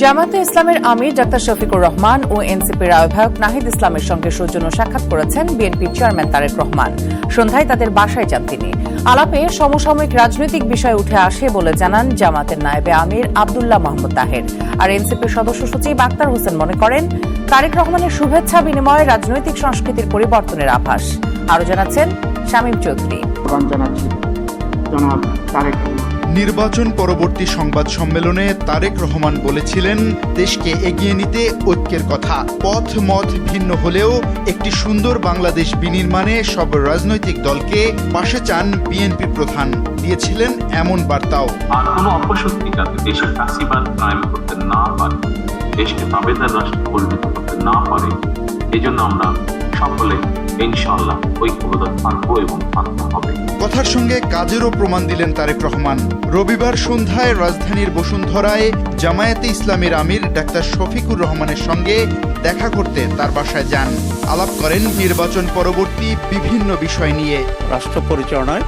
জামায়াতে ইসলামের আমির ডাক্তার শফিকুর রহমান ও এনসিপির আহ্বায়ক নাহিদ ইসলামের সঙ্গে সৌজন্য সাক্ষাৎ করেছেন বিএনপির চেয়ারম্যান তারেক রহমান। সন্ধ্যায় তাদের বাসায় যান তিনি। আলাপে সমসাময়িক রাজনৈতিক বিষয় উঠে আসে বলে জানান জামায়াতের নায়েবে আমির আব্দুল্লাহ মাহমুদ তাহের। আর এনসিপির সদস্য সচিব আক্তার হোসেন মনে করেন, তারেক রহমানের শুভেচ্ছা বিনিময়ে রাজনৈতিক সংস্কৃতির পরিবর্তনের আভাস। আরও জানাচ্ছেন শামীম চৌধুরী। নির্বাচন পরবর্তী সংবাদ সম্মেলনে তারেক রহমান বলেছিলেন, দেশকে এগিয়ে নিতে ঐক্যের কথা। পথ মত ভিন্ন হলেও একটি সুন্দর বাংলাদেশ বিনির্মাণে সব রাজনৈতিক দলকে পাশে চান বিএনপি প্রধান। দিয়েছিলেন এমন বার্তাও। আর কোনো অপশক্তি যাতে দেশের ফ্যাসিবাদ কায়েম করতে না পারে, দেশকে তাবেদার রাষ্ট্রে পরিণত করতে না পারে, এই জন্য আমরা সকলে ইনশাআল্লাহ ঐক্যবদ্ধ থাকবো এবং থাকতে হবে। কথার সঙ্গে কাজেরও প্রমাণ দিলেন তারেক রহমান। রবিবার সন্ধ্যায় রাজধানীর বসুন্ধরায় জামায়াতে ইসলামের আমির ডাক্তার শফিকুর রহমানের সঙ্গে দেখা করতে তার বাসায় যান। আলাপ করেন নির্বাচন পরবর্তী বিভিন্ন বিষয় নিয়ে। রাষ্ট্র পরিচালনায়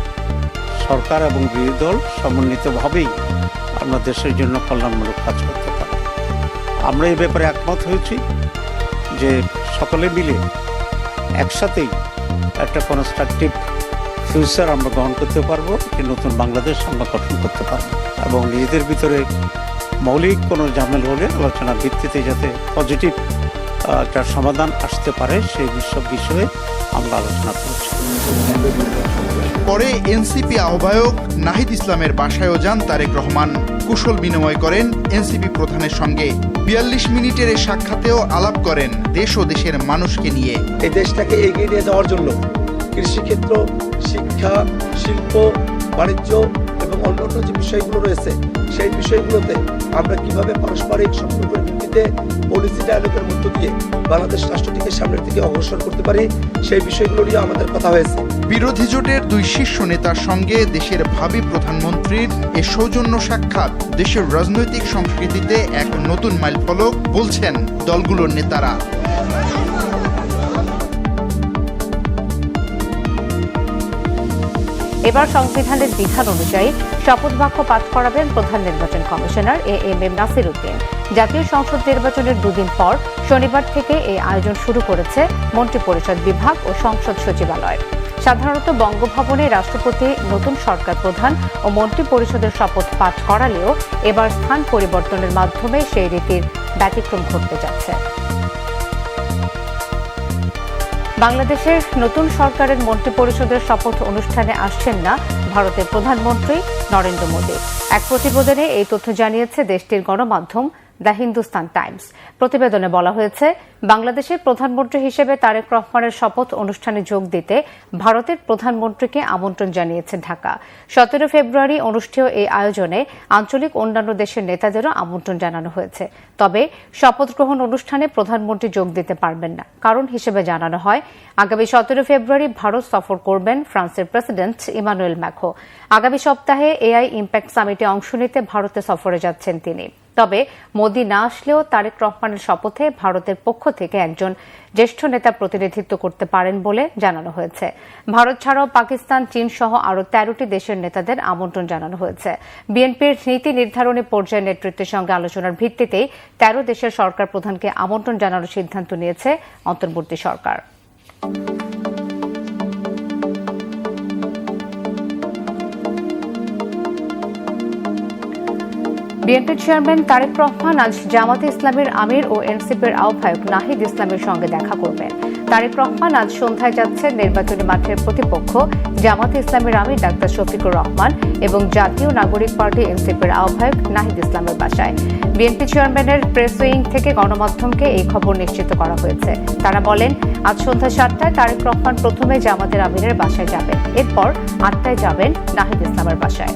সরকার এবং বিরোধী দল সমন্বিতভাবেই আমরা দেশের জন্য কল্যাণমূলক কাজ করতে পারি। আমরা এই ব্যাপারে একমত হয়েছি যে সকলে মিলে একসাথেই একটা কনস্ট্রাকটিভ ফিউচার আমরা গ্রহণ করতে পারবো, একটি নতুন বাংলাদেশ আমরা গঠন করতে পারবো এবং নিজেদের ভিতরে মৌলিক কোনো ঝামেল হলে আলোচনার ভিত্তিতে যাতে পজিটিভ একটা সমাধান আসতে পারে সেই সব বিষয়ে আমরা আলোচনা করছি। পরে এনসিপি আহ্বায়ক নাহিদ ইসলামের বাসায়ও যান তারেক রহমান। কুশল বিনিময় করেন এনসিপি প্রধানের সঙ্গে। ৪২ মিনিটের এই সাক্ষাতেও আলাপ করেন দেশ ও দেশের মানুষকে নিয়ে। এই দেশটাকে এগিয়ে নিয়ে যাওয়ার জন্য কৃষিক্ষেত্র, শিক্ষা, শিল্প, বাণিজ্য এবং অন্যান্য যে বিষয়গুলো রয়েছে সেই বিষয়গুলোতে আমরা কিভাবে পারস্পরিক সম্পর্কের ভিত্তিতে পলিসি ডায়ালগের মধ্য দিয়ে বাংলাদেশ রাষ্ট্রটিকে সামনের দিকে অগ্রসর করতে পারি সেই বিষয়গুলো নিয়ে আমাদের কথা হয়েছে। বিরোধী জোটের দুই শীর্ষ নেতার সঙ্গে দেশের ভাবী প্রধানমন্ত্রীর এ সৌজন্য সাক্ষাৎ দেশের রাজনৈতিক সংস্কৃতিতে এক নতুন মাইলফলক বলছেন দলগুলোর নেতারা। এবার সংবিধানের বিধান অনুযায়ী শপথ বাক্য পাঠ করাবেন প্রধান নির্বাচন কমিশনার এএমএম নাসির উদ্দিন। জাতীয় সংসদ নির্বাচনের দুদিন পর শনিবার থেকে এই আয়োজন শুরু করেছে মন্ত্রিপরিষদ বিভাগ ও সংসদ সচিবালয়। সাধারণত বঙ্গভবনে রাষ্ট্রপতি নতুন সরকার প্রধান ও মন্ত্রিপরিষদের শপথ পাঠ করালেও এবার স্থান পরিবর্তনের মাধ্যমে সেই রীতির ব্যতিক্রম ঘটতে যাচ্ছে। বাংলাদেশের নতুন সরকারের মন্ত্রিপরিষদের শপথ অনুষ্ঠানে আসছেন না ভারতের প্রধানমন্ত্রী নরেন্দ্র মোদী। এক প্রতিবেদনে এই তথ্য জানিয়েছে দেশটির গণমাধ্যম দ্য হিন্দুস্তান টাইমস। প্রতিবেদনে বলা হয়েছে, বাংলাদেশের প্রধানমন্ত্রী হিসেবে তারেক রহমানের শপথ অনুষ্ঠানে যোগ দিতে ভারতের প্রধানমন্ত্রীকে আমন্ত্রণ জানিয়েছে ঢাকা। ১৭ ফেব্রুয়ারি অনুষ্ঠেয় এই আয়োজনে আঞ্চলিক অন্যান্য দেশের নেতাদেরও আমন্ত্রণ জানানো হয়েছে। তবে শপথ গ্রহণ অনুষ্ঠানে প্রধানমন্ত্রী যোগ দিতে পারবেন না। কারণ হিসেবে জানানো হয়, আগামী ১৭ ফেব্রুয়ারি ভারত সফর করবেন ফ্রান্সের প্রেসিডেন্ট ইমানুয়েল ম্যাক্রো। আগামী সপ্তাহে এআই ইম্প্যাক্ট সামিটে অংশ নিতে ভারতে সফরে যাচ্ছেন তিনি। তবে মোদী না আসলেও তারেক রহমানের শপথে ভারতের পক্ষ থেকে একজন জ্যেষ্ঠ নেতা প্রতিনিধিত্ব করতে পারেন বলে জানানো হয়েছে। ভারত ছাড়াও পাকিস্তান, চীন সহ আরও ১৩টি দেশের নেতাদের আমন্ত্রণ জানানো হয়েছে। বিএনপির নীতি নির্ধারণী পর্যায়ের নেতৃত্বের সঙ্গে আলোচনার ভিত্তিতেই ১৩ দেশের সরকার প্রধানকে আমন্ত্রণ জানানোর সিদ্ধান্ত নিয়েছে অন্তর্বর্তী সরকার। বিএনপির চেয়ারম্যান তারেক রহমান আজ জামায়াতে ইসলামের আমির ও এনসিপির আহ্বায়ক নাহিদ ইসলামের সঙ্গে দেখা করবেন। তারেক রহমান আজ সন্ধ্যায় যাচ্ছেন নির্বাচনী মাঠের প্রতিপক্ষ জামায়াতে ইসলামের আমির ডাক্তার শফিকুর রহমান এবং জাতীয় নাগরিক পার্টি এনসিপির আহ্বায়ক নাহিদ ইসলামের বাসায়। বিএনপি চেয়ারম্যানের প্রেস উইং থেকে গণমাধ্যমকে এই খবর নিশ্চিত করা হয়েছে। তারা বলেন, আজ সন্ধ্যা ৭টায় তারেক রহমান প্রথমে জামায়াতের আমিরের বাসায় যাবেন, এরপর ৮টায় যাবেন নাহিদ ইসলামের বাসায়।